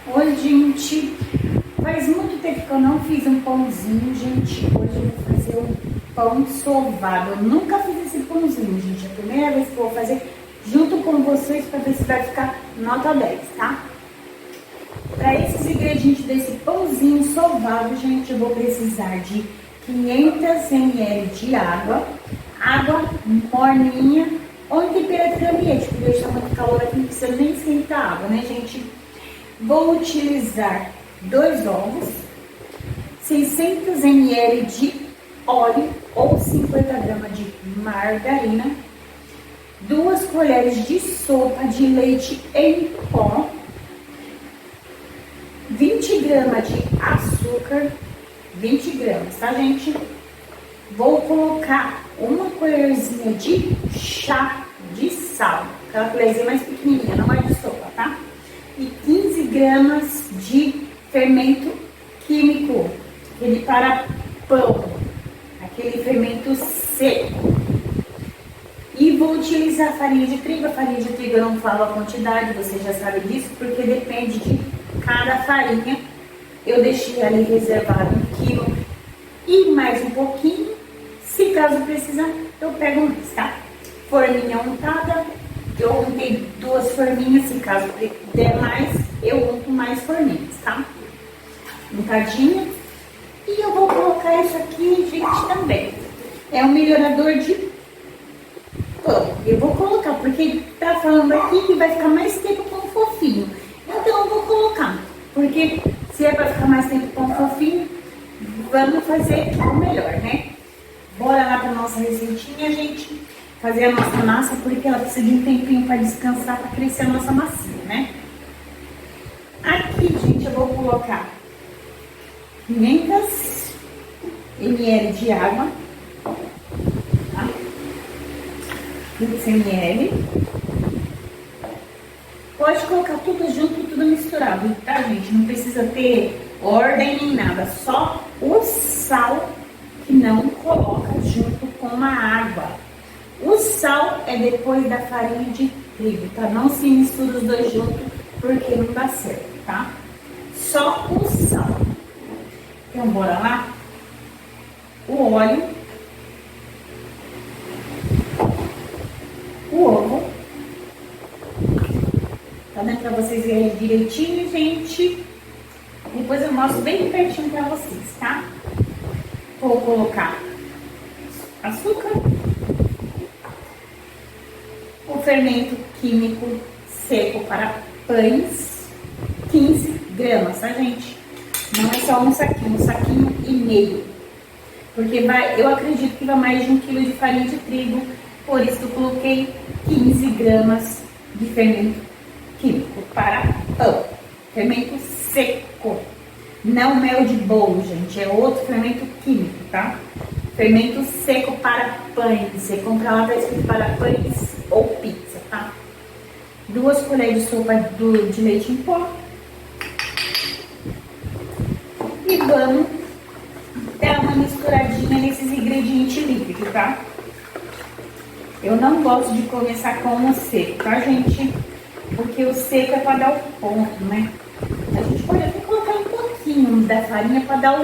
Oi, gente. Faz muito tempo que eu não fiz um pãozinho, gente. Hoje eu vou fazer um pão sovado. Eu nunca fiz esse pãozinho, gente. É a primeira vez que eu vou fazer junto com vocês para ver se vai ficar nota 10, tá? Para esses ingredientes desse pãozinho sovado, gente, eu vou precisar de 500 ml de água morninha ou em temperatura ambiente, porque hoje está muito calor aqui, não precisa nem esquentar a água, né, gente? Vou utilizar 2 ovos, 600 ml de óleo ou 50 gramas de margarina, 2 colheres de sopa de leite em pó, 20 gramas de açúcar, 20 gramas, tá, gente? Vou colocar uma colherzinha de chá de sal, aquela colherzinha mais pequenininha, não é de sopa, tá? E 15 gramas de fermento químico, aquele para pão, aquele fermento seco. E vou utilizar farinha de trigo. A farinha de trigo eu não falo a quantidade, você já sabe disso, porque depende de cada farinha. Eu deixei ali reservado 1 quilo e mais um pouquinho. Se caso precisar, eu pego mais, tá? Forminha untada, eu untei 2 forminhas, se caso der mais, eu unto mais forminhas, tá? Untadinha. E eu vou colocar isso aqui, gente, também. É um melhorador de pão. Eu vou colocar, porque tá falando aqui que vai ficar mais tempo com fofinho. Então eu vou colocar, porque se é pra ficar mais tempo com fofinho, vamos fazer o melhor, né? Bora lá pra nossa receitinha, gente. Fazer a nossa massa, porque ela precisa de um tempinho para descansar, para crescer a nossa massinha, né? Aqui, gente, eu vou colocar 500 ml de água, tá? 500 ml. Pode colocar tudo junto, tudo misturado, tá, gente? Não precisa ter ordem nem nada, só o sal que não coloca junto com a água. O sal é depois da farinha de trigo, tá? Não se mistura os dois juntos, porque não dá certo, tá? Só o sal. Então, bora lá? O óleo. O ovo. Tá dando pra vocês verem direitinho, gente? Depois eu mostro bem pertinho pra vocês, tá? Vou colocar açúcar. O fermento químico seco para pães, 15 gramas, tá, gente? Não é só um saquinho e meio. Porque eu acredito que vai mais de 1 quilo de farinha de trigo, por isso eu coloquei 15 gramas de fermento químico para pão. Fermento seco, não mel de bolo, gente, é outro fermento químico, tá? Fermento seco para pães. Você compra lá, tá escrito para pães ou pizza, tá? 2 colheres de sopa de leite em pó. E vamos dar uma misturadinha nesses ingredientes líquidos, tá? Eu não gosto de começar com o seco, tá, gente? Porque o seco é para dar o ponto, né? A gente pode até colocar um pouquinho da farinha para dar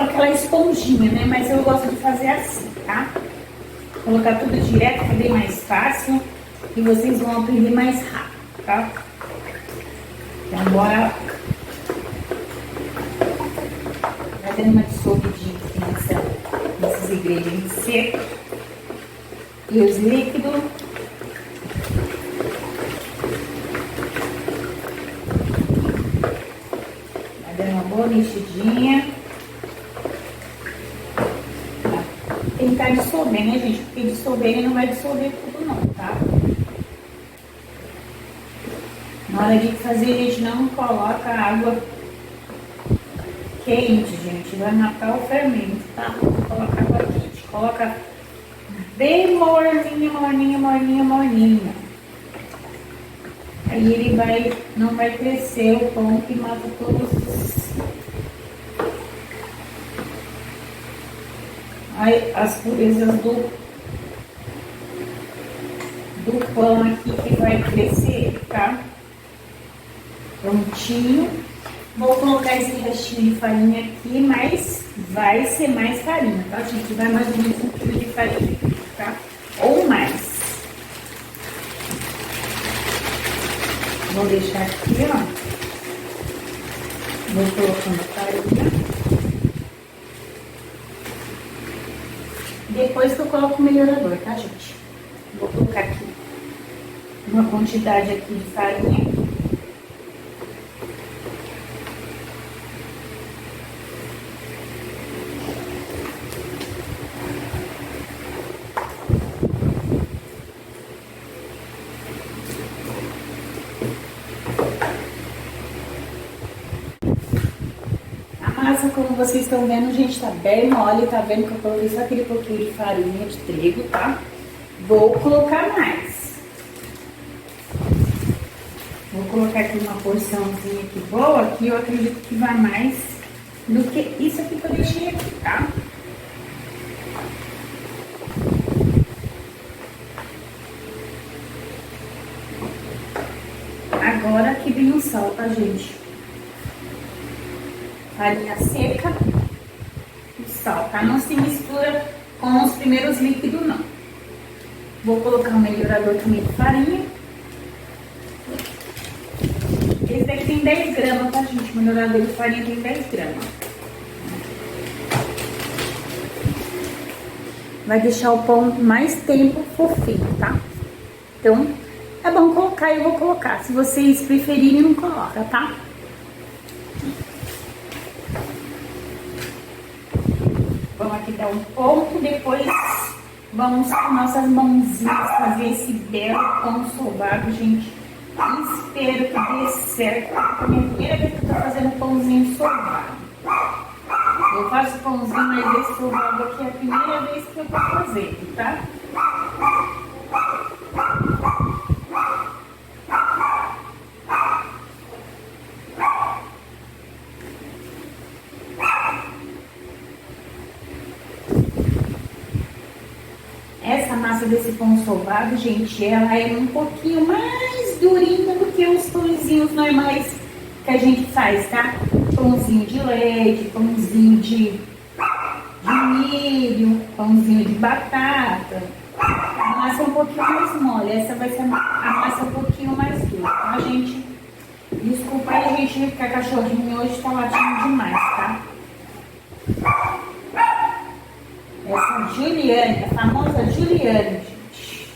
aquela esponjinha, né? Mas eu gosto de fazer assim, tá? Colocar tudo direto, que é bem mais fácil e vocês vão aprender mais rápido, tá? Então, bora lá. Vai dando uma dissolvidinha nesses ingredientes secos e os líquidos. Vai dando uma boa mexidinha. Tentar dissolver, né, gente? Porque dissolver ele não vai dissolver tudo não, tá? Na hora de fazer, a gente não coloca água quente, gente. Vai matar o fermento, tá? Vou colocar água quente. Coloca bem morninha. Aí ele não vai crescer o pão que mata todos as purezas do pão aqui que vai crescer, tá? Prontinho. Vou colocar esse restinho de farinha aqui, mas vai ser mais farinha, tá, gente? Vai mais ou menos 1 quilo de farinha, tá? Ou mais. Vou deixar aqui, ó. Vou colocando a farinha. Depois que eu coloco o melhorador, tá, gente? Vou colocar aqui uma quantidade aqui de farinha. Como vocês estão vendo, gente, tá bem mole, tá vendo que eu coloquei só aquele pouquinho de farinha de trigo, tá? Vou colocar mais. Vou colocar aqui uma porçãozinha aqui boa, que eu acredito que vai mais do que isso aqui que eu deixei aqui, tá? Agora aqui vem o sal, tá, gente? Farinha seca e sal, tá? Não se mistura com os primeiros líquidos, não. Vou colocar um melhorador também de farinha. Esse daqui tem 10 gramas, tá, gente? O melhorador de farinha tem 10 gramas. Vai deixar o pão mais tempo fofinho, tá? Então, é bom colocar, eu vou colocar. Se vocês preferirem, não coloca, tá? Vamos aqui dar um ponto, depois vamos com nossas mãozinhas fazer esse belo pão sovado, gente. Espero que dê certo, porque é a minha primeira vez que eu tô fazendo pãozinho sovado. Eu faço pãozinho, mas esse sovado aqui é a primeira vez que eu tô fazendo, tá? Essa massa desse pão sovado, gente, ela é um pouquinho mais durinha do que os pãezinhos normais que a gente faz, tá? Pãozinho de leite, pãozinho de milho, pãozinho de batata. A massa é um pouquinho mais mole, essa vai ser a massa um pouquinho mais dura, tá, gente? Desculpa aí, gente, que a cachorrinha hoje tá latindo demais, tá? Essa Juliane, a famosa Juliane, gente.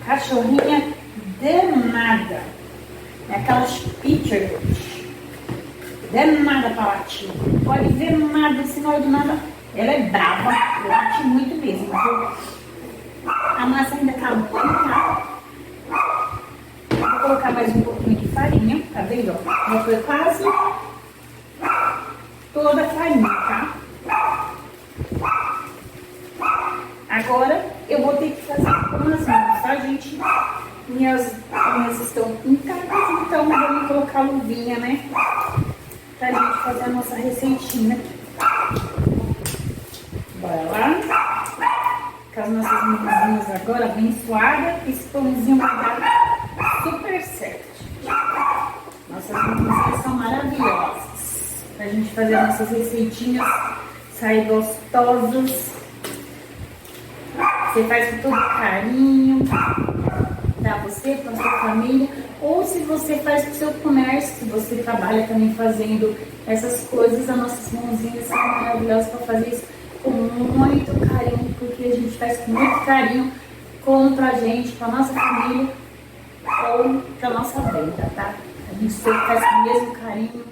Cachorrinha danada. É aquelas pitcher, danada pra latir. Pode ver nada, sinal de nada. Ela é brava, late muito mesmo. A massa ainda tá boa, tá? Vou colocar mais um pouquinho de farinha, tá vendo? Já foi quase toda a farinha, tá? Agora eu vou ter que fazer com as mãos, tá, gente? Minhas unhas estão pintadas, então vamos colocar luvinha, né? Pra gente fazer a nossa receitinha aqui. Bora lá. Com as nossas mãozinhas agora abençoadas, esse pãozinho vai dar super certo, gente. Nossas mãozinhas são maravilhosas. Pra gente fazer as nossas receitinhas sair gostosas. Você faz com todo carinho pra você, pra sua família, ou se você faz pro seu comércio, se você trabalha também fazendo essas coisas, as nossas mãozinhas são maravilhosas para fazer isso com muito carinho, porque a gente faz com muito carinho pra gente, pra nossa família ou pra nossa venda, tá? A gente sempre faz com o mesmo carinho,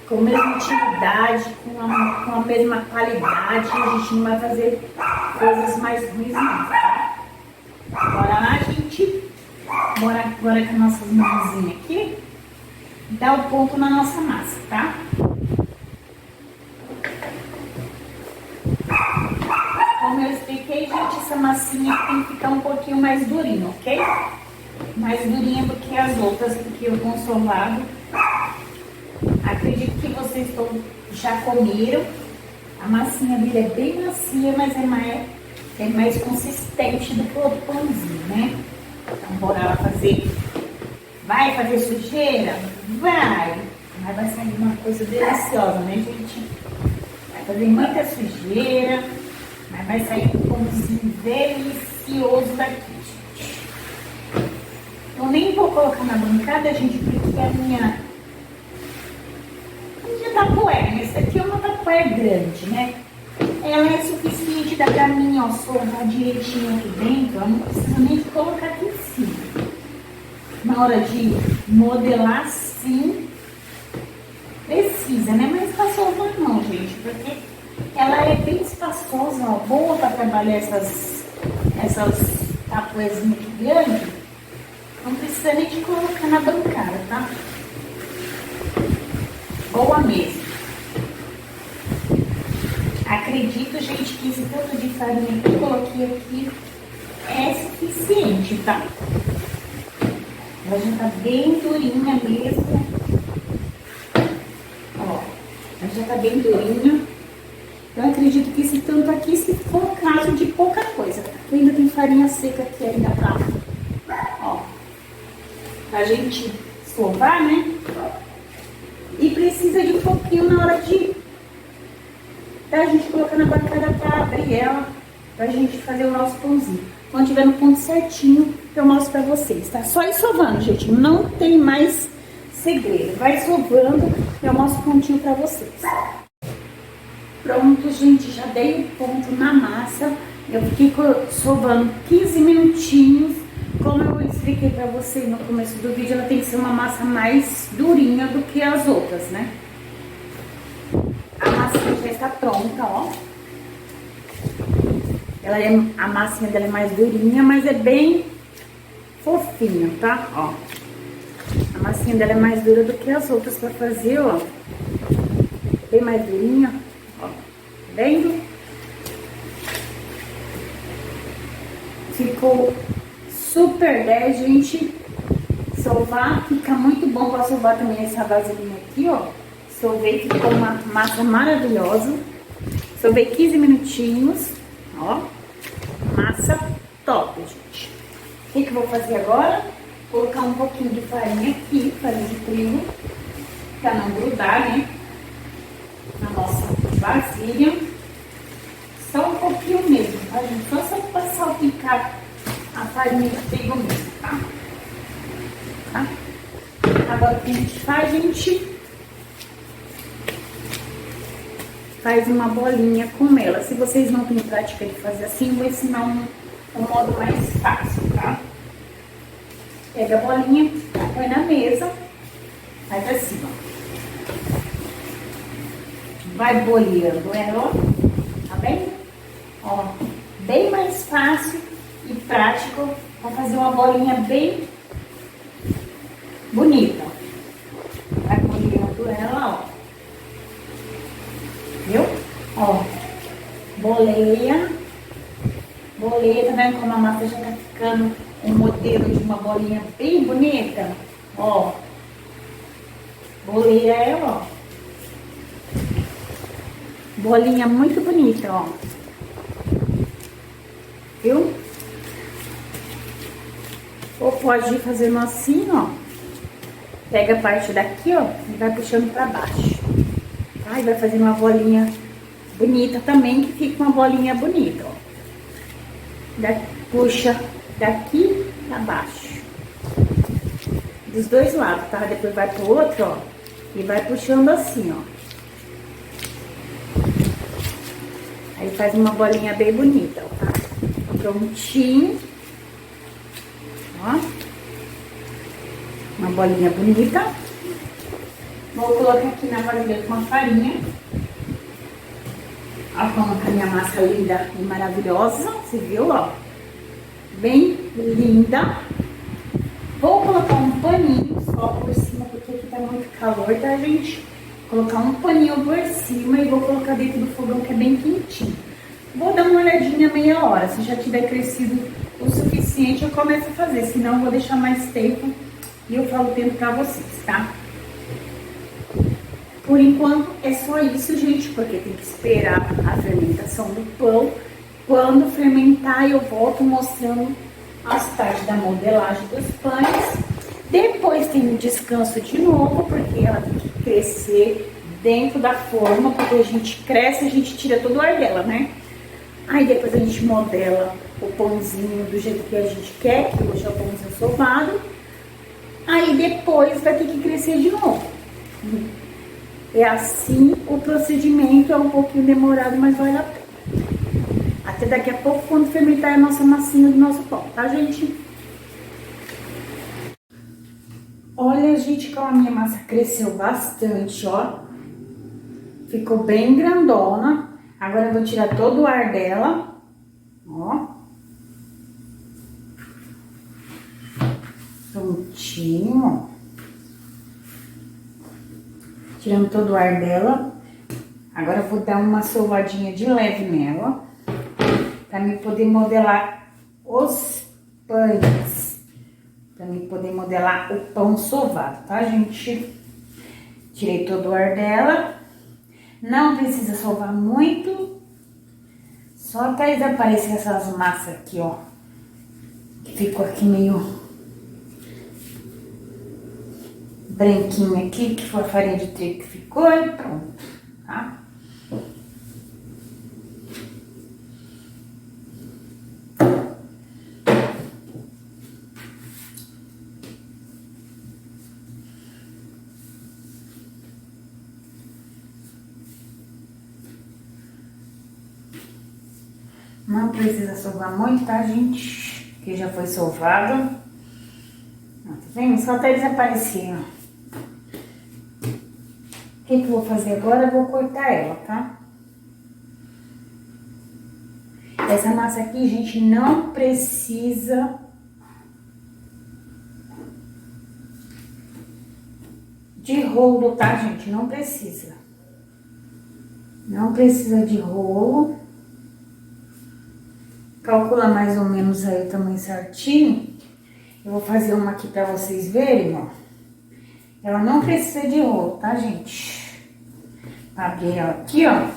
com a mesma utilidade, com a mesma qualidade. A gente não vai fazer coisas mais ruins, não, tá? Bora lá, gente. Bora agora com as nossas mãozinhas aqui. Dá o ponto na nossa massa, tá? Como eu expliquei, gente, essa massinha tem que ficar um pouquinho mais durinha, ok? Mais durinha do que as outras, porque o consolado. Acredito que vocês já comeram. A massinha dele é bem macia, mas é mais consistente do que o outro pãozinho, né? Então, bora lá fazer Vai fazer sujeira? Vai! Mas vai sair uma coisa deliciosa, né, gente? Vai fazer muita sujeira, mas vai sair um pãozinho delicioso daqui, gente. Eu nem vou colocar na bancada, gente, porque a minha tapoé, essa aqui é uma tapoé grande, né? Ela é suficiente, dá pra mim, ó, sovar direitinho aqui dentro. Eu não preciso nem colocar aqui em cima. Na hora de modelar, sim, precisa, né? Mas pra sovar não, gente, porque ela é bem espaçosa, ó, boa pra trabalhar essas tapoezinhas aqui grandes. Não precisa nem de colocar na bancada, tá? Boa mesmo. Acredito, gente, que esse tanto de farinha que eu coloquei aqui é suficiente, tá? Ela já tá bem durinha mesmo. Ó, ela já tá bem durinha. Eu acredito que esse tanto aqui, se for o caso de pouca coisa. Porque ainda tem farinha seca aqui ainda pra gente sovar, né? E precisa de um pouquinho na hora de a gente colocar na bancada pra abrir ela, pra gente fazer o nosso pãozinho. Quando tiver no ponto certinho, eu mostro pra vocês, tá? Só ir sovando, gente, não tem mais segredo. Vai sovando, eu mostro prontinho pra vocês. Pronto, gente, já dei o ponto na massa. Eu fiquei sovando 15 minutinhos. Como eu expliquei pra vocês no começo do vídeo, ela tem que ser uma massa mais durinha do que as outras, né? A massinha já está pronta, ó. A massinha dela é mais durinha, mas é bem fofinha, tá? Ó. A massinha dela é mais dura do que as outras pra fazer, ó. Bem mais durinha, ó. Vendo? Ficou super 10, gente. Sovar fica muito bom pra sovar também essa vasilhinha aqui, ó. Sovei, ficou uma massa maravilhosa. Sovei 15 minutinhos, ó. Massa top, gente. O que eu vou fazer agora? Colocar um pouquinho de farinha aqui, farinha de trigo, pra não grudar, né? Na nossa vasilha. Só um pouquinho mesmo, tá, gente? Só pra salpicar a farinha de trigo mesmo, tá? Agora o que a gente faz, gente? Faz uma bolinha com ela. Se vocês não têm prática de fazer assim, eu vou ensinar um modo mais fácil, tá? Pega a bolinha, põe na mesa, faz assim, ó. Vai boleando ela, tá bem? Ó, bem mais fácil e prático pra fazer uma bolinha bem bonita. Vai boleando ela, ó. Viu? Ó, boleia, tá vendo como a massa já tá ficando um modelo de uma bolinha bem bonita? Ó, boleia ela, ó. Bolinha muito bonita, ó. Viu? Ou pode ir fazendo assim, ó. Pega a parte daqui, ó, e vai puxando pra baixo. Aí vai fazer uma bolinha bonita também, que fica uma bolinha bonita, ó. Puxa daqui pra baixo. Dos dois lados, tá? Depois vai pro outro, ó. E vai puxando assim, ó. Aí faz uma bolinha bem bonita, ó, tá? Prontinho. Ó. Uma bolinha bonita. Vou colocar aqui na vasilha com a farinha. Olha como tá a minha massa linda e maravilhosa. Você viu, ó? Bem linda. Vou colocar um paninho só por cima, porque aqui tá muito calor, tá, gente? Vou colocar um paninho por cima e vou colocar dentro do fogão, que é bem quentinho. Vou dar uma olhadinha meia hora. Se já tiver crescido o suficiente, eu começo a fazer. Senão, eu vou deixar mais tempo e eu falo o tempo pra vocês, tá? Por enquanto, é só isso, gente, porque tem que esperar a fermentação do pão. Quando fermentar, eu volto mostrando as partes da modelagem dos pães Depois tem um descanso de novo, porque ela tem que crescer dentro da forma, porque a gente cresce, a gente tira todo o ar dela, né? Aí depois a gente modela o pãozinho do jeito que a gente quer, que hoje é o pãozinho sovado. Aí depois vai ter que crescer de novo. É assim o procedimento, é um pouquinho demorado, mas vale a pena. Até daqui a pouco, quando fermentar a nossa massinha do nosso pão, tá, gente? Olha, gente, como a minha massa cresceu bastante, ó. Ficou bem grandona. Agora eu vou tirar todo o ar dela, ó. Prontinho, ó. Tirando todo o ar dela. Agora eu vou dar uma sovadinha de leve nela, pra mim poder modelar os pães. Pra mim poder modelar o pão sovado, tá, gente? Tirei todo o ar dela. Não precisa sovar muito. Só até desaparecer essas massas aqui, ó. Que ficou aqui meio branquinha aqui, que foi a farinha de trigo que ficou e pronto, tá? Não precisa sovar muito, tá, gente? Que já foi sovado. Tá vendo? Só até desaparecer, ó. O que eu vou fazer agora? Eu vou cortar ela, tá? Essa massa aqui, gente, não precisa de rolo, tá, gente? Não precisa. Não precisa de rolo. Calcula mais ou menos aí o tamanho certinho. Eu vou fazer uma aqui pra vocês verem, ó. Ela não precisa de rolo, tá, gente? Vou abrir ela aqui, ó.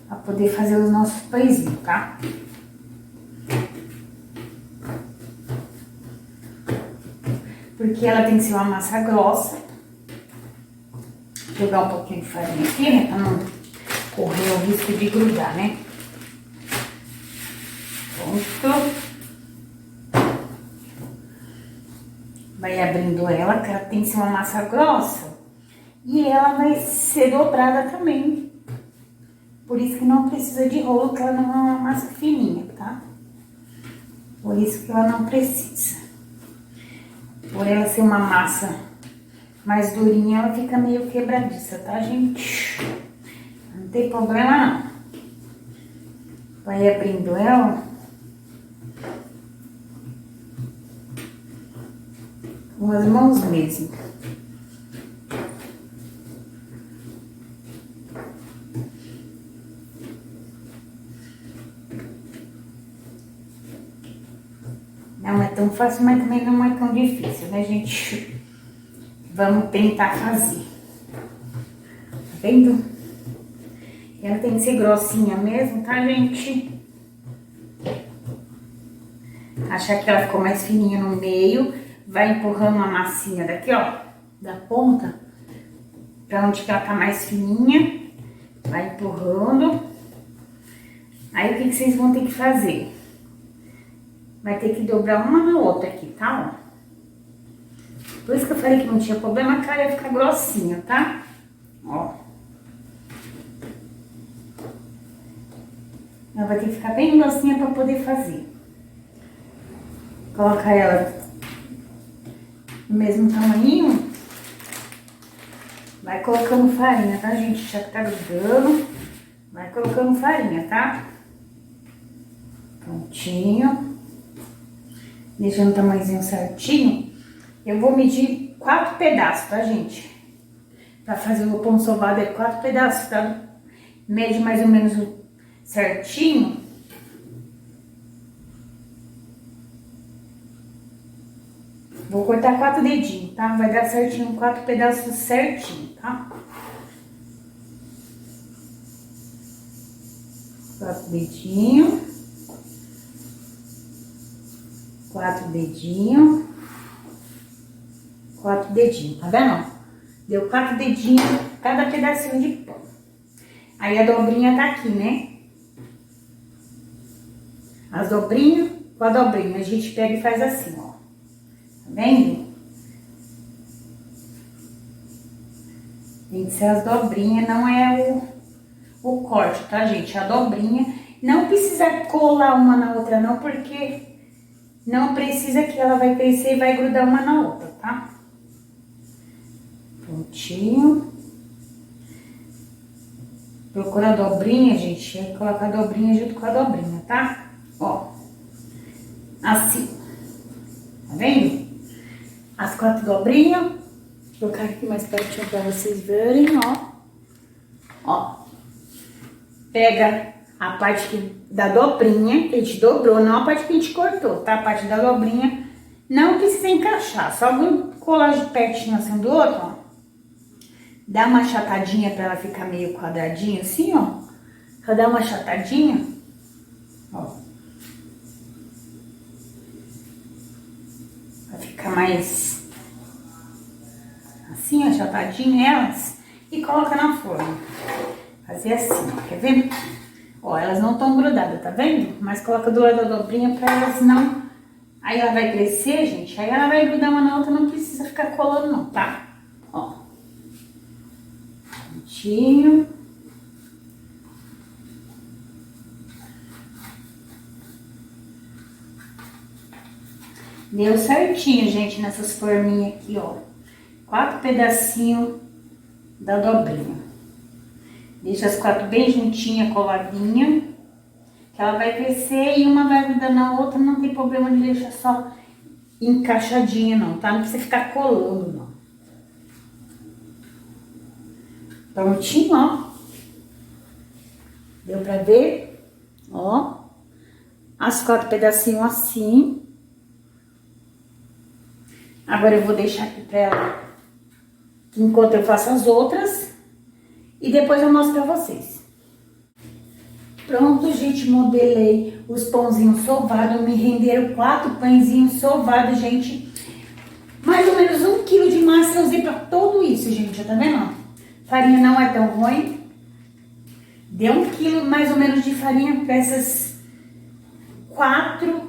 Pra poder fazer os nossos pãezinhos, tá? Porque ela tem que ser uma massa grossa. Vou jogar um pouquinho de farinha aqui, né? Pra não correr o risco de grudar, né? Pronto. Vai abrindo ela, que ela tem que ser uma massa grossa. E ela vai ser dobrada também. Por isso que não precisa de rolo, que ela não é uma massa fininha, tá? Por isso que ela não precisa. Por ela ser uma massa mais durinha, ela fica meio quebradiça, tá, gente? Não tem problema, não. Vai abrindo ela. Com as mãos mesmo. Não é tão fácil, mas também não é tão difícil, né, gente? Vamos tentar fazer. Tá vendo? Ela tem que ser grossinha mesmo, tá, gente? Achar que ela ficou mais fininha no meio, vai empurrando a massinha daqui, ó, da ponta, pra onde que ela tá mais fininha, vai empurrando. Aí o que vocês vão ter que fazer? Vai ter que dobrar uma na outra aqui, tá? Ó. Por isso que eu falei que não tinha problema, que ela ia ficar grossinha, tá? Ó. Ela vai ter que ficar bem grossinha pra poder fazer. Coloca ela no mesmo tamanho. Vai colocando farinha, tá, gente? Já que tá grudando. Vai colocando farinha, tá? Prontinho. Deixando o tamanhozinho certinho. Eu vou medir 4 pedaços, tá, gente? Pra fazer o pão sovado é 4 pedaços, tá? Mede mais ou menos certinho. Vou cortar 4 dedinhos, tá? Vai dar certinho, 4 pedaços certinho, tá? 4 dedinhos. 4 dedinhos. 4 dedinhos, tá vendo? Deu 4 dedinhos cada pedacinho de pão. Aí a dobrinha tá aqui, né? As dobrinhas com a dobrinha. A gente pega e faz assim, ó. Tá vendo? Tem que ser as dobrinhas, não é o corte, tá, gente? A dobrinha. Não precisa colar uma na outra, não, porque não precisa que ela vai crescer e vai grudar uma na outra, tá? Prontinho. Procura a dobrinha, gente. Coloca a dobrinha junto com a dobrinha, tá? Ó. Assim. Tá vendo? As 4 dobrinhas. Vou colocar aqui mais pertinho pra vocês verem, ó. Ó. Pega a parte da dobrinha, que a gente dobrou, não a parte que a gente cortou, tá? A parte da dobrinha não precisa encaixar, só vou colar de pertinho assim do outro, ó. Dá uma achatadinha pra ela ficar meio quadradinha assim, ó. Só dá uma achatadinha, ó. Pra ficar mais assim, achatadinha elas. E coloca na forma. Fazer assim, ó, quer ver? Ó, elas não estão grudadas, tá vendo? Mas coloca do lado da dobrinha pra elas não... Aí ela vai crescer, gente, aí ela vai grudar uma na outra, não precisa ficar colando não, tá? Ó. Prontinho. Deu certinho, gente, nessas forminhas aqui, ó. 4 pedacinhos da dobrinha. Deixa as 4 bem juntinha, coladinha. Que ela vai crescer e uma vai grudar na outra, não tem problema de deixar só encaixadinha não, tá? Não precisa ficar colando, não. Prontinho, ó. Deu pra ver? Ó. As 4 pedacinhos assim. Agora eu vou deixar aqui pra ela, enquanto eu faço as outras. E depois eu mostro pra vocês. Pronto, gente, modelei os pãozinhos sovados. Me renderam 4 pãezinhos sovados, gente. Mais ou menos 1 quilo de massa eu usei pra tudo isso, gente. Tá vendo? Farinha não é tão ruim. Deu 1 quilo mais ou menos de farinha pra essas 4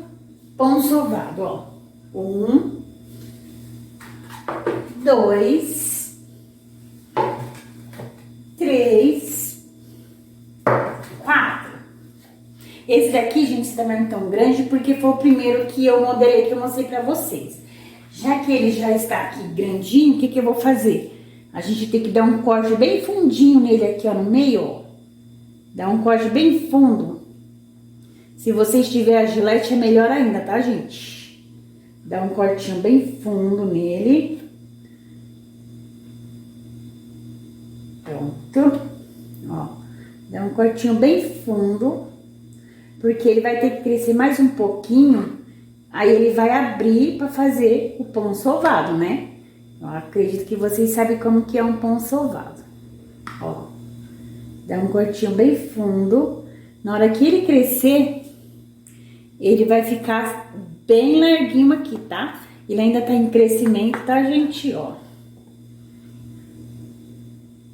pão sovado, ó. 1, 2, 3, 4. Esse daqui, gente, esse tamanho é tão grande porque foi o primeiro que eu modelei, que eu mostrei pra vocês. Já que ele já está aqui grandinho, o que que eu vou fazer? A gente tem que dar um corte bem fundinho nele aqui, ó, no meio, ó. Dá um corte bem fundo. Se vocês tiverem a gilete, é melhor ainda, tá, gente? Dá um cortinho bem fundo nele. Pronto. Ó. Dá um cortinho bem fundo. Porque ele vai ter que crescer mais um pouquinho. Aí ele vai abrir pra fazer o pão sovado, né? Eu acredito que vocês sabem como que é um pão sovado. Ó. Dá um cortinho bem fundo. Na hora que ele crescer, ele vai ficar bem larguinho aqui, tá? Ele ainda tá em crescimento, tá, gente? Ó.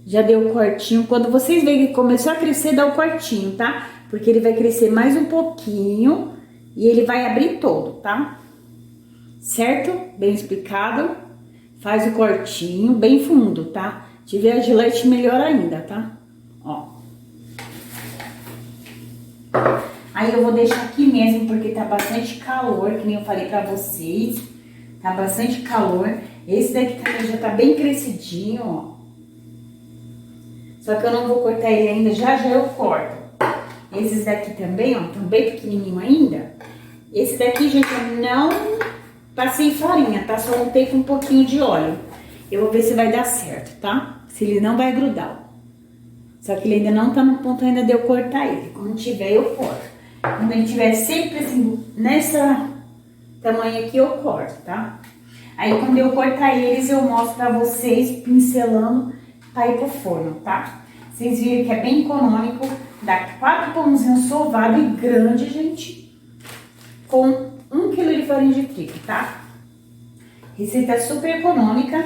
Já deu o cortinho. Quando vocês verem que começou a crescer, dá o cortinho, tá? Porque ele vai crescer mais um pouquinho e ele vai abrir todo, tá? Certo? Bem explicado. Faz o cortinho bem fundo, tá? Se tiver a gilete, melhor ainda, tá? Ó. Aí eu vou deixar aqui mesmo, porque tá bastante calor, que nem eu falei pra vocês. Tá bastante calor. Esse daqui também já tá bem crescidinho, ó. Só que eu não vou cortar ele ainda, já eu corto. Esses daqui também, ó, estão bem pequenininho ainda. Esse daqui, gente, eu não passei farinha, tá? Só untei com um pouquinho de óleo. Eu vou ver se vai dar certo, tá? Se ele não vai grudar, ó. Só que ele ainda não tá no ponto ainda de eu cortar ele. Quando tiver, eu corto. Quando ele tiver sempre assim, nessa tamanho aqui, eu corto, tá? Aí, quando eu cortar eles, eu mostro pra vocês, pincelando, pra ir pro forno, tá? Vocês viram que é bem econômico. Dá 4 pãozinhos sovados e grande, gente. Com 1 quilo de farinha de trigo, tá? Receita super econômica.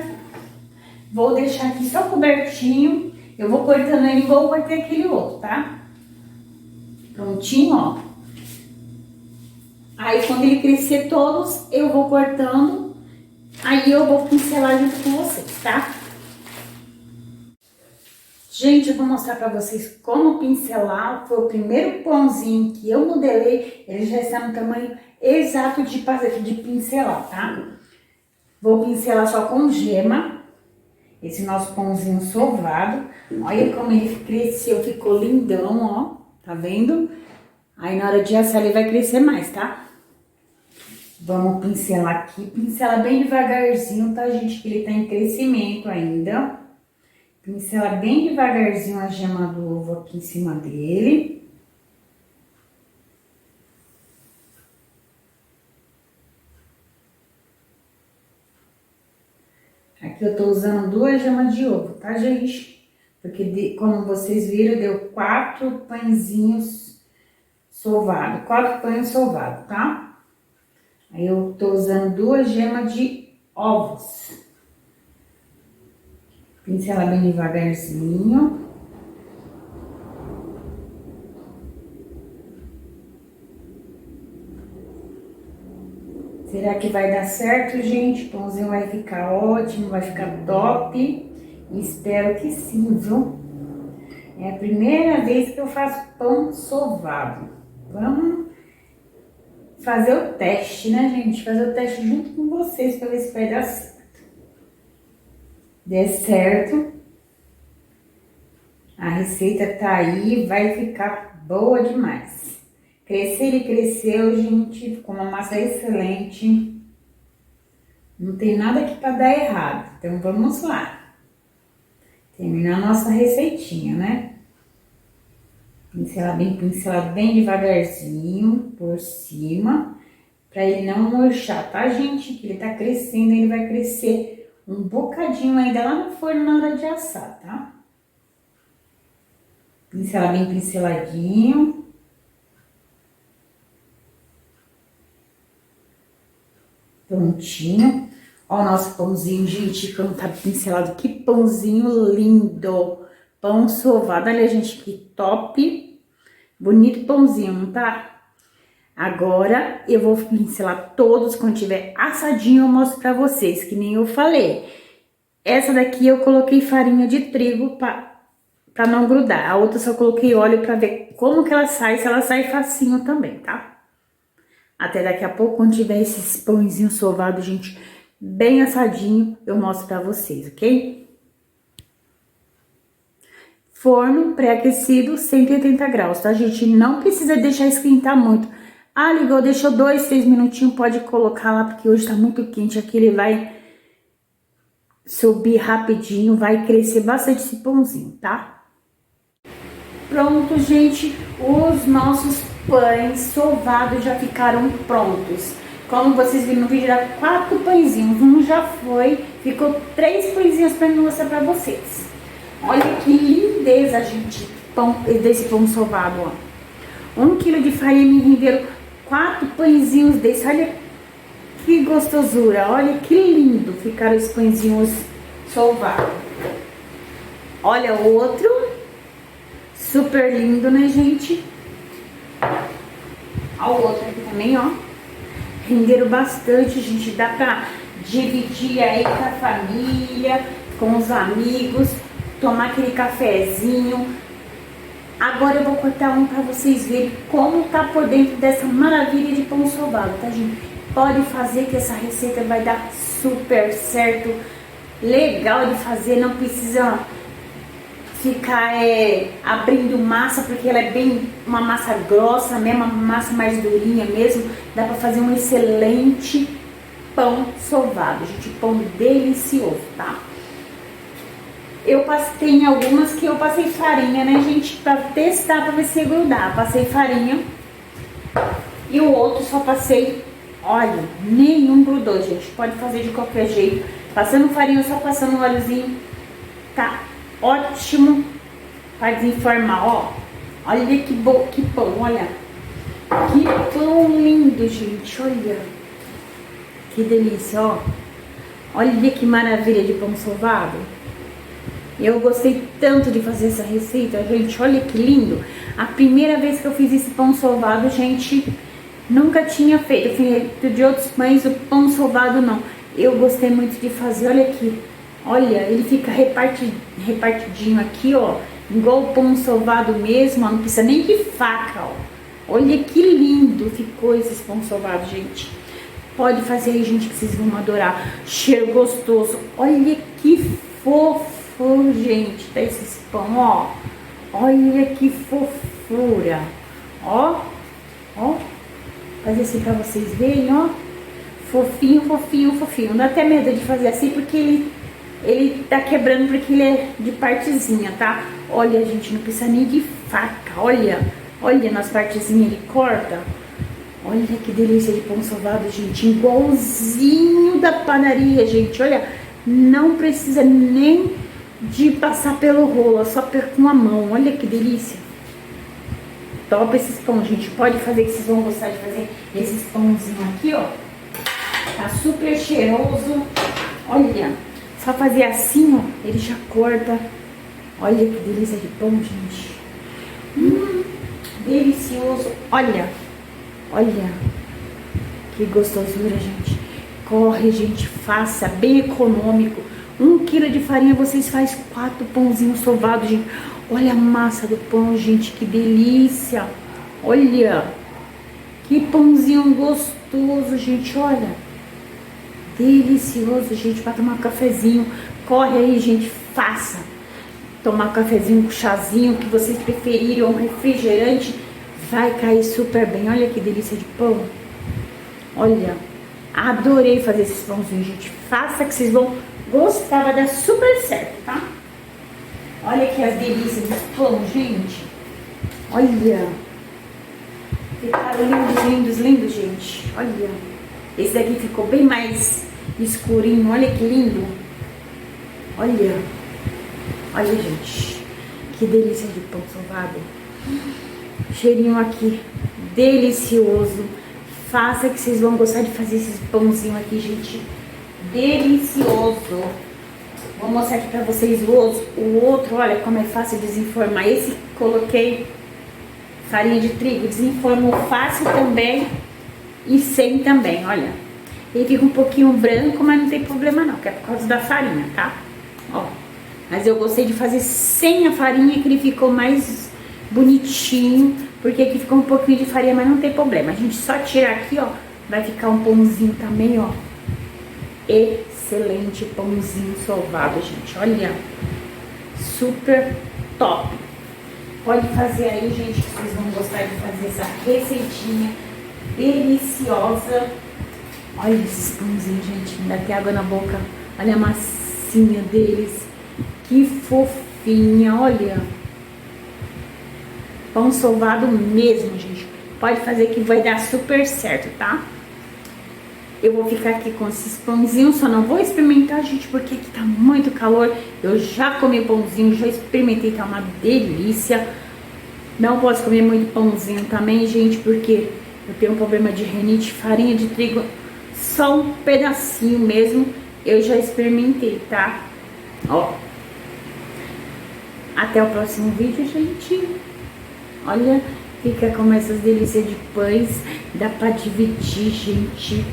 Vou deixar aqui só cobertinho. Eu vou cortando ele igual eu cortei aquele outro, tá? Prontinho, ó. Aí quando ele crescer todos, eu vou cortando. Aí eu vou pincelar junto com vocês, tá? Gente, eu vou mostrar pra vocês como pincelar. Foi o primeiro pãozinho que eu modelei. Ele já está no tamanho exato de pincelar, tá? Vou pincelar só com gema. Esse nosso pãozinho sovado. Olha como ele cresceu, ficou lindão, ó. Tá vendo? Aí na hora de assar ele vai crescer mais, tá? Vamos pincelar aqui. Pincelar bem devagarzinho, tá, gente? Que ele tá em crescimento ainda. Pincela bem devagarzinho a gema do ovo aqui em cima dele. Aqui eu tô usando 2 gemas de ovo, tá, gente? Porque, como vocês viram, deu 4 pãezinhos sovados. 4 pães sovados, tá? Aí eu tô usando 2 gemas de ovos. Pincela bem devagarzinho. Será que vai dar certo, gente? O pãozinho vai ficar ótimo, vai ficar top. Espero que sim, viu? É a primeira vez que eu faço pão sovado. Vamos fazer o teste, né, gente? Fazer o teste junto com vocês para ver se vai dar certo. Der certo, a receita tá aí, vai ficar boa demais. Crescer e cresceu, gente, ficou uma massa excelente. Não tem nada aqui para dar errado, então vamos lá. Terminar a nossa receitinha, né? Pincelar bem devagarzinho por cima, para ele não murchar, tá, gente? Que ele tá crescendo, ele vai crescer um bocadinho ainda lá no forno na hora de assar, tá? Pincelar bem pinceladinho. Prontinho. Ó o nosso pãozinho, gente, como tá pincelado. Que pãozinho lindo. Pão sovado. Olha, gente, que top. Bonito pãozinho, não tá? Agora, eu vou pincelar todos, quando tiver assadinho eu mostro pra vocês, que nem eu falei. Essa daqui eu coloquei farinha de trigo pra não grudar. A outra só coloquei óleo pra ver como que ela sai, se ela sai facinho também, tá? Até daqui a pouco, quando tiver esses pãezinhos sovados, gente, bem assadinho, eu mostro pra vocês, ok? Forno pré-aquecido, 180 graus, tá, gente? Não precisa deixar esquentar muito. Ah, ligou, deixou 2, 3 minutinhos, pode colocar lá, porque hoje tá muito quente. Aqui ele vai subir rapidinho, vai crescer bastante esse pãozinho, tá? Pronto, gente, os nossos pães sovados já ficaram prontos. Como vocês viram no vídeo, era 4 pãezinhos, um já foi, ficou 3 pãezinhos pra mostrar pra vocês. Olha que lindeza, gente, desse pão sovado, ó. 1 quilo de farinha me renderam 4 pãezinhos desse, olha que gostosura, olha que lindo ficaram os pãezinhos sovados. Olha o outro, super lindo, né, gente? Olha o outro aqui também, ó. Renderam bastante, gente, dá pra dividir aí com a família, com os amigos, tomar aquele cafezinho. Agora eu vou cortar um pra vocês verem como tá por dentro dessa maravilha de pão sovado, tá, gente? Pode fazer que essa receita vai dar super certo, legal de fazer, não precisa ficar abrindo massa, porque ela é bem uma massa grossa mesmo, uma massa mais durinha mesmo. Dá pra fazer um excelente pão sovado, gente, pão delicioso, tá? Tem algumas que eu passei farinha, né, gente, pra testar, pra ver se ia grudar. Passei farinha e o outro só passei, olha, nenhum grudou, gente. Pode fazer de qualquer jeito. Passando farinha, só passando um óleozinho, tá ótimo pra desenformar, ó. Olha que pão, olha. Que pão lindo, gente, olha. Que delícia, ó. Olha que maravilha de pão sovado. Eu gostei tanto de fazer essa receita, gente, olha que lindo. A primeira vez que eu fiz esse pão sovado, gente, nunca tinha feito. Eu fiz de outros pães, o pão sovado não. Eu gostei muito de fazer, olha aqui. Olha, ele fica repartidinho aqui, ó. Igual o pão sovado mesmo, ó, não precisa nem de faca, ó. Olha que lindo ficou esse pão sovado, gente. Pode fazer aí, gente, que vocês vão adorar. Cheiro gostoso. Olha que fofo, gente, tá esses pão, ó. Olha que fofura. Ó, ó. Fazer assim pra vocês verem, ó. Fofinho, fofinho, fofinho. Não dá até medo de fazer assim, porque ele tá quebrando, porque ele é de partezinha, tá? Olha, gente, não precisa nem de faca. Olha, olha nas partezinhas ele corta. Olha que delícia de pão sovado, gente. Igualzinho da padaria, gente. Olha, não precisa nem de passar pelo rolo, só com a mão. Olha que delícia. Top esses pão, gente. Pode fazer, que vocês vão gostar de fazer esses pãozinhos aqui, ó. Tá super cheiroso. Olha, só fazer assim, ó, ele já corta. Olha que delícia de pão, gente. Delicioso. Olha, olha que gostosura, gente. Corre, gente, faça, bem econômico. 1 quilo de farinha, vocês fazem 4 pãozinhos sovados, gente. Olha a massa do pão, gente, que delícia. Olha, que pãozinho gostoso, gente, olha. Delicioso, gente, para tomar um cafezinho. Corre aí, gente, faça. Tomar um cafezinho com chazinho, que vocês preferirem, ou um refrigerante, vai cair super bem. Olha que delícia de pão. Olha, adorei fazer esses pãozinhos, gente. Faça que vocês vão gostar, vai dar super certo, tá? Olha aqui as delícias do pão, gente. Olha. Ficaram lindos, lindos, lindos, gente. Olha. Esse daqui ficou bem mais escurinho. Olha que lindo. Olha. Olha, gente. Que delícia de pão sovado. Cheirinho aqui. Delicioso. Faça que vocês vão gostar de fazer esses pãozinhos aqui, gente. Delicioso. Vou mostrar aqui pra vocês o outro. Olha como é fácil desenformar. Esse coloquei farinha de trigo. Desenformou fácil também. E sem também, olha. Ele fica um pouquinho branco, mas não tem problema não, que é por causa da farinha, tá? Ó. Mas eu gostei de fazer sem a farinha, que ele ficou mais bonitinho. Porque aqui ficou um pouquinho de farinha, mas não tem problema. A gente só tira aqui, ó. Vai ficar um pãozinho também, ó. Excelente pãozinho sovado, gente. Olha. Super top. Pode fazer aí, gente, que vocês vão gostar de fazer essa receitinha deliciosa. Olha esses pãozinhos, gente. Me dá até água na boca. Olha a massinha deles. Que fofinha, olha. Pão sovado mesmo, gente. Pode fazer que vai dar super certo, tá? Eu vou ficar aqui com esses pãozinhos. Só não vou experimentar, gente, porque aqui tá muito calor. Eu já comi pãozinho, já experimentei, tá uma delícia. Não posso comer muito pãozinho também, gente, porque eu tenho um problema de rinite. Farinha de trigo, só um pedacinho mesmo, eu já experimentei, tá? Ó. Até o próximo vídeo, gente. Olha, fica com essas delícias de pães. Dá pra dividir, gente,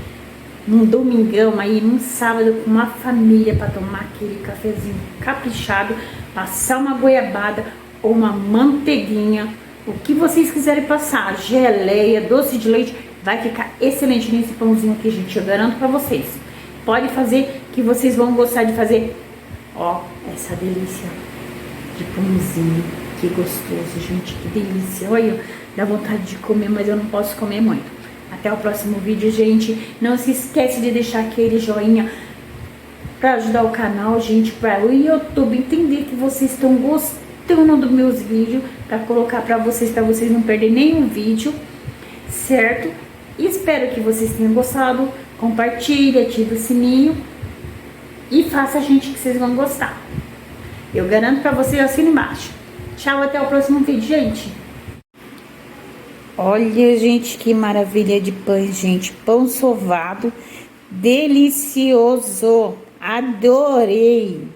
num domingão aí, num sábado, com uma família, pra tomar aquele cafezinho caprichado, passar uma goiabada ou uma manteiguinha, o que vocês quiserem passar, geleia, doce de leite, vai ficar excelente nesse pãozinho aqui, gente, eu garanto pra vocês. Pode fazer que vocês vão gostar de fazer. Ó, essa delícia de pãozinho, que gostoso, gente, que delícia. Olha, dá vontade de comer, mas eu não posso comer muito. Até o próximo vídeo, gente. Não se esquece de deixar aquele joinha para ajudar o canal, gente, para o YouTube entender que vocês estão gostando dos meus vídeos, para colocar para vocês não perderem nenhum vídeo, certo? Espero que vocês tenham gostado. Compartilhe, ative o sininho e faça, gente, que vocês vão gostar. Eu garanto para vocês, assina embaixo. Tchau, até o próximo vídeo, gente. Olha, gente, que maravilha de pães, gente. Pão sovado, delicioso. Adorei!